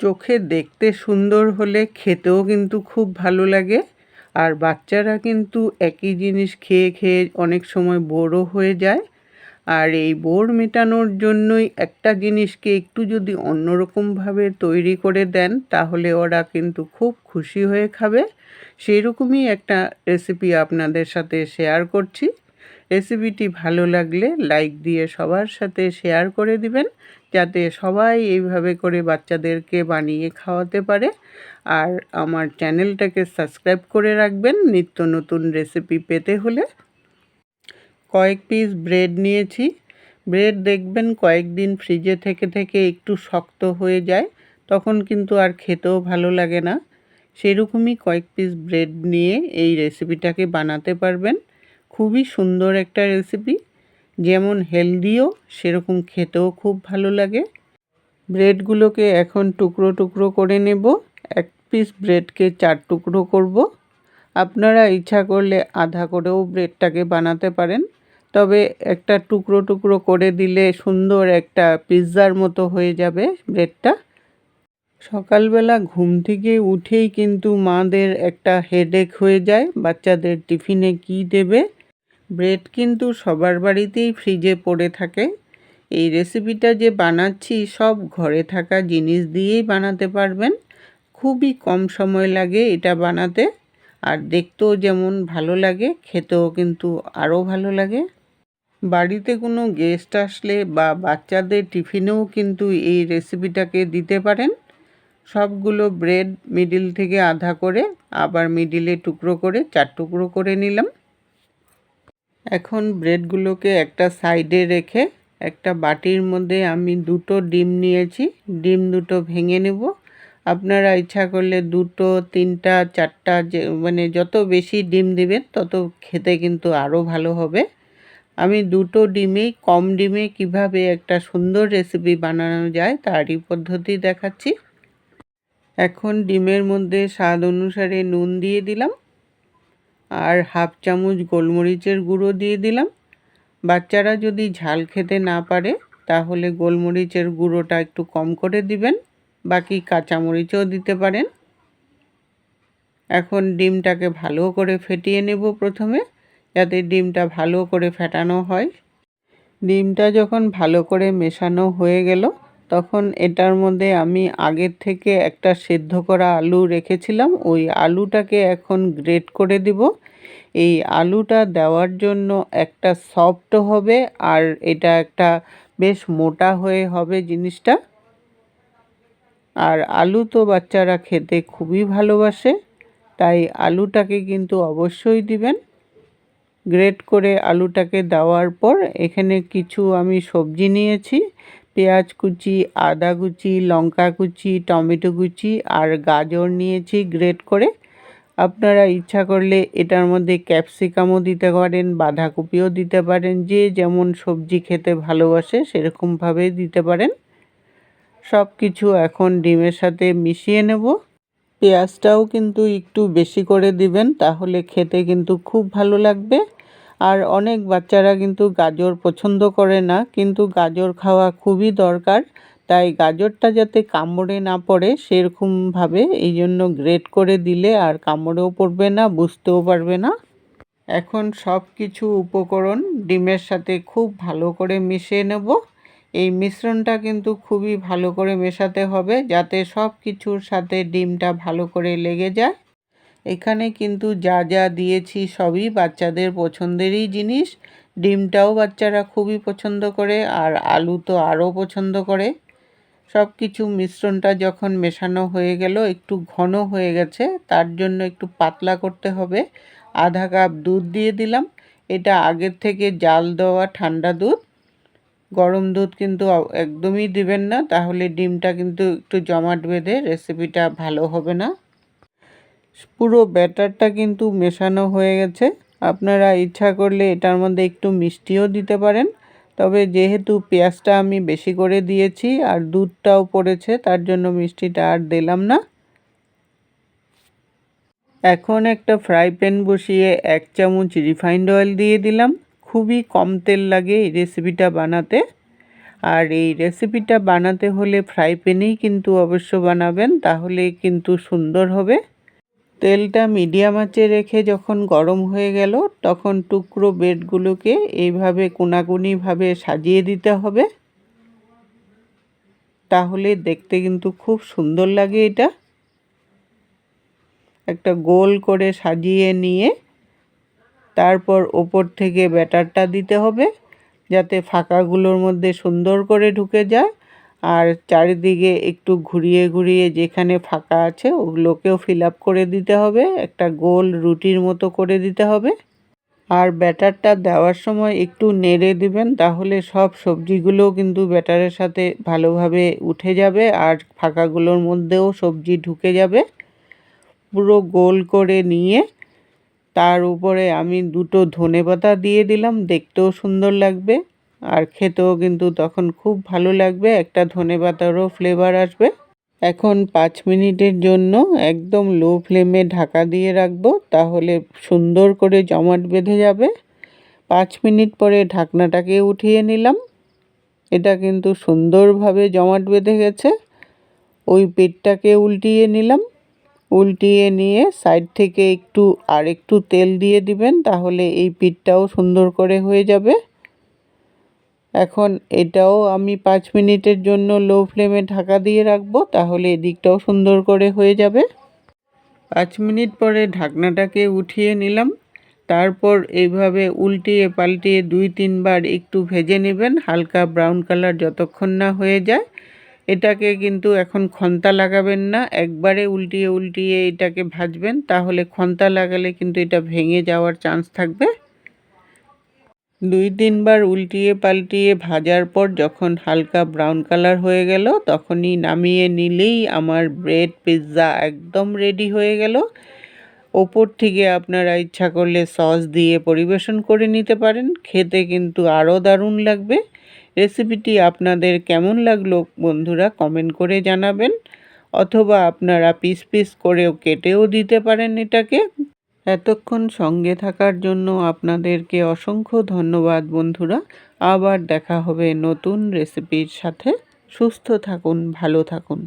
চোখে দেখতে সুন্দর হলে খেতেও কিন্তু খুব ভালো লাগে। আর বাচ্চারা কিন্তু একই জিনিস খেয়ে খেয়ে অনেক সময় বোরও হয়ে যায়। আর এই বোর মেটানোর জন্যই একটা জিনিসকে একটু যদি অন্যরকমভাবে তৈরি করে দেন তাহলে ওরা কিন্তু খুব খুশি হয়ে খাবে। সেরকমই একটা রেসিপি আপনাদের সাথে শেয়ার করছি। রেসিপিটি ভালো লাগলে লাইক দিয়ে সবার সাথে শেয়ার করে দিবেন, যাতে সবাই এইভাবে করে বাচ্চাদেরকে বানিয়ে খাওয়াতে পারে। আর আমার চ্যানেলটাকে সাবস্ক্রাইব করে রাখবেন নিত্য নতুন রেসিপি পেতে হলে। কয়েক পিস ব্রেড নিয়েছি। ব্রেড দেখবেন কয়েকদিন ফ্রিজে থেকে থেকে একটু শক্ত হয়ে যায়, তখন কিন্তু আর খেতেও ভালো লাগে না। সেরকমই কয়েক পিস ব্রেড নিয়ে এই রেসিপিটাকে বানাতে পারবেন। খুবই সুন্দর একটা রেসিপি, যেমন হেলদিও সেরকম খেতেও খুব ভালো লাগে। ব্রেডগুলোকে এখন টুকরো টুকরো করে নেব। এক পিস ব্রেডকে 4 টুকরো করব। আপনারা ইচ্ছা করলে আধা করেও ব্রেডটাকে বানাতে পারেন, তবে একটা টুকরো টুকরো করে দিলে সুন্দর একটা পিৎজার মতো হয়ে যাবে ব্রেডটা। সকালবেলা ঘুম থেকে উঠেই কিন্তু মাদের একটা হেডেক হয়ে যায়, বাচ্চাদের টিফিনে কি দেবে। ব্রেড কিন্তু সবার বাড়িতেই ফ্রিজে পড়ে থাকে। এই রেসিপিটা যে বানাচ্ছি সব ঘরে থাকা জিনিস দিয়েই বানাতে পারবেন। খুবই কম সময় লাগে এটা বানাতে, আর দেখতেও যেমন ভালো লাগে, খেতেও কিন্তু আরও ভালো লাগে। বাড়িতে কোনো গেস্ট আসলে বা বাচ্চাদের টিফিনেও কিন্তু এই রেসিপিটাকে দিতে পারেন। সবগুলো ব্রেড মিডিল থেকে আধা করে, আবার মিডিলে টুকরো করে 4 টুকরো করে নিলাম। এখন ব্রেডগুলোকে একটা সাইডে রেখে একটা বাটির মধ্যে আমি 2টো ডিম নিয়েছি। ডিম 2টো ভেঙে নেব। আপনারা ইচ্ছা করলে 2টো, 3টা, 4টা, যে মানে যত বেশি ডিম দিবেন তত খেতে কিন্তু আরও ভালো হবে। আমি 2টো ডিমেই, কম ডিমে কিভাবে একটা সুন্দর রেসিপি বানানো যায় তারই পদ্ধতি দেখাচ্ছি। এখন ডিমের মধ্যে স্বাদ অনুসারে নুন দিয়ে দিলাম, আর হাফ চামচ গোলমরিচের গুঁড়ো দিয়ে দিলাম। বাচ্চারা যদি ঝাল খেতে না পারে তাহলে গোলমরিচের গুঁড়োটা একটু কম করে দিবেন, বাকি কাঁচামরিচও দিতে পারেন। এখন ডিমটাকে ভালো করে ফেটিয়ে নেব প্রথমে, যাতে ডিমটা ভালো করে ফেটানো হয়। ডিমটা যখন ভালো করে মেশানো হয়ে গেল, তখন এটার মধ্যে আমি আগের থেকে একটা সেদ্ধ করা আলু রেখেছিলাম, ওই আলুটাকে এখন গ্রেট করে দিব। এই আলুটা দেওয়ার জন্য একটা সফট হবে, আর এটা একটা বেশ মোটা হয়ে হবে জিনিসটা। আর আলু তো বাচ্চারা খেতে খুবই ভালোবাসে, তাই আলুটাকে কিন্তু অবশ্যই দিবেন। গ্রেট করে আলুটাকে দেওয়ার পর এখানে কিছু আমি সবজি নিয়েছি। পেঁয়াজ কুচি, আদা কুচি, লঙ্কা কুচি, টমেটো কুচি আর গাজর নিয়েছি গ্রেট করে। আপনারা ইচ্ছা করলে এটার মধ্যে ক্যাপসিকামও দিতে পারেন, বাঁধাকপিও দিতে পারেন, যে যেমন সবজি খেতে ভালোবাসে সেরকমভাবে দিতে পারেন। সব কিছু এখন ডিমের সাথে মিশিয়ে নেব। পেঁয়াজটাও কিন্তু একটু বেশি করে দিবেন, তাহলে খেতে কিন্তু খুব ভালো লাগবে। আর অনেক বাচ্চারা কিন্তু গাজর পছন্দ করে না, কিন্তু গাজর খাওয়া খুবই দরকার। তাই গাজরটা যাতে কামড়ে না পড়ে সেরকমভাবে এই জন্য গ্রেট করে দিলে আর কামড়েও পড়বে না, বুঝতেও পারবে না। এখন সব কিছু উপকরণ ডিমের সাথে খুব ভালো করে মিশিয়ে নেব। এই মিশ্রণটা কিন্তু খুবই ভালো করে মেশাতে হবে, যাতে সব কিছুর সাথে ডিমটা ভালো করে লেগে যায়। এখানে কিন্তু যা যা দিয়েছি সবই বাচ্চাদের পছন্দেরই জিনিস। ডিমটাও বাচ্চারা খুবই পছন্দ করে, আর আলু তো আরও পছন্দ করে। সব কিছু মিশ্রণটা যখন মেশানো হয়ে গেল, একটু ঘন হয়ে গেছে, তার জন্য একটু পাতলা করতে হবে। আধা কাপ দুধ দিয়ে দিলাম। এটা আগের থেকে জাল দেওয়া ঠান্ডা দুধ। গরম দুধ কিন্তু একদমই দিবেন না, তাহলে ডিমটা কিন্তু একটু জমাট বেঁধে রেসিপিটা ভালো হবে না। পুরো ব্যাটারটা কিন্তু মেশানো হয়ে গেছে। আপনারা ইচ্ছা করলে এটার মধ্যে একটু মিষ্টিও দিতে পারেন, তবে যেহেতু পেঁয়াজটা আমি বেশি করে দিয়েছি আর দুধটাও পড়েছে, তার জন্য মিষ্টিটা আর দিলাম না। এখন একটা ফ্রাই প্যান বসিয়ে 1 চামচ রিফাইন্ড অয়েল দিয়ে দিলাম। খুবই কম তেল লাগে এই রেসিপিটা বানাতে। আর এই রেসিপিটা বানাতে হলে ফ্রাই প্যানেই কিন্তু অবশ্য বানাবেন, তাহলে কিন্তু সুন্দর হবে। তেলটা মিডিয়াম আঁচে রেখে যখন গরম হয়ে গেল তখন টুকরো ব্রেডগুলোকে এইভাবে কোনাকুনিভাবে সাজিয়ে দিতে হবে, তাহলে দেখতে কিন্তু খুব সুন্দর লাগে। এটা একটা গোল করে সাজিয়ে নিয়ে তারপর ওপর থেকে ব্যাটারটা দিতে হবে যাতে ফাঁকাগুলোর মধ্যে সুন্দর করে ঢুকে যায়, আর চারিদিকে একটু ঘুরিয়ে ঘুরিয়ে যেখানে ফাঁকা আছে ওগুলোকেও ফিল আপ করে দিতে হবে, একটা গোল রুটির মতো করে দিতে হবে। আর ব্যাটারটা দেওয়ার সময় একটু নেড়ে দিবেন, তাহলে সব সবজিগুলোও কিন্তু ব্যাটারের সাথে ভালোভাবে উঠে যাবে আর ফাঁকাগুলোর মধ্যেও সবজি ঢুকে যাবে। পুরো গোল করে নিয়ে তার উপরে আমি দুটো ধনেপাতা দিয়ে দিলাম, দেখতেও সুন্দর লাগবে আর খেতেও কিন্তু তখন খুব ভালো লাগবে, একটা ধনেপাতারও ফ্লেভার আসবে। এখন 5 মিনিটের জন্য একদম লো ফ্লেমে ঢাকা দিয়ে রাখবো, তাহলে সুন্দর করে জমাট বেঁধে যাবে। 5 মিনিট পরে ঢাকনাটাকে উঠিয়ে নিলাম, এটা কিন্তু সুন্দরভাবে জমাট বেঁধে গেছে। ওই পেটটাকে উল্টিয়ে নিলাম, উল্টিয়ে নিয়ে সাইড থেকে একটু তেল দিয়ে দিবেন, তাহলে এই পিঠটাও সুন্দর করে হয়ে যাবে। এখন এটাও আমি 5 মিনিটের জন্য লো ফ্লেমে ঢাকা দিয়ে রাখবো, তাহলে এদিকটাও সুন্দর করে হয়ে যাবে। 5 মিনিট পরে ঢাকনাটাকে উঠিয়ে নিলাম, তারপর এইভাবে উল্টিয়ে পাল্টিয়ে 2-3 বার একটু ভেজে নেবেন, হালকা ব্রাউন কালার যতক্ষণ না হয়ে যায়। এটাকে কিন্তু এখন খন্তা লাগাবেন না, একবারে উল্টিয়ে উল্টিয়ে এটাকে ভাজবেন, তাহলে খন্তা লাগালে কিন্তু এটা ভেঙে যাওয়ার চান্স থাকবে। 2-3 বার উল্টিয়ে পাল্টিয়ে ভাজার পর যখন হালকা ব্রাউন কালার হয়ে গেল তখনই নামিয়ে নিলেই আমার ব্রেড পিৎজা একদম রেডি হয়ে গেল। ওপর থেকে আপনারা ইচ্ছা করলে সস দিয়ে পরিবেশন করে নিতে পারেন, খেতে কিন্তু আরও দারুণ লাগবে। রেসিপিটি আপনাদের কেমন লাগলো বন্ধুরা কমেন্ট করে জানাবেন, অথবা আপনারা পিস পিস করেও কেটেও দিতে পারেন এটাকে। এতক্ষণ সঙ্গে থাকার জন্য আপনাদেরকে অসংখ্য ধন্যবাদ বন্ধুরা। আবার দেখা হবে নতুন রেসিপির সাথে। সুস্থ থাকুন, ভালো থাকুন।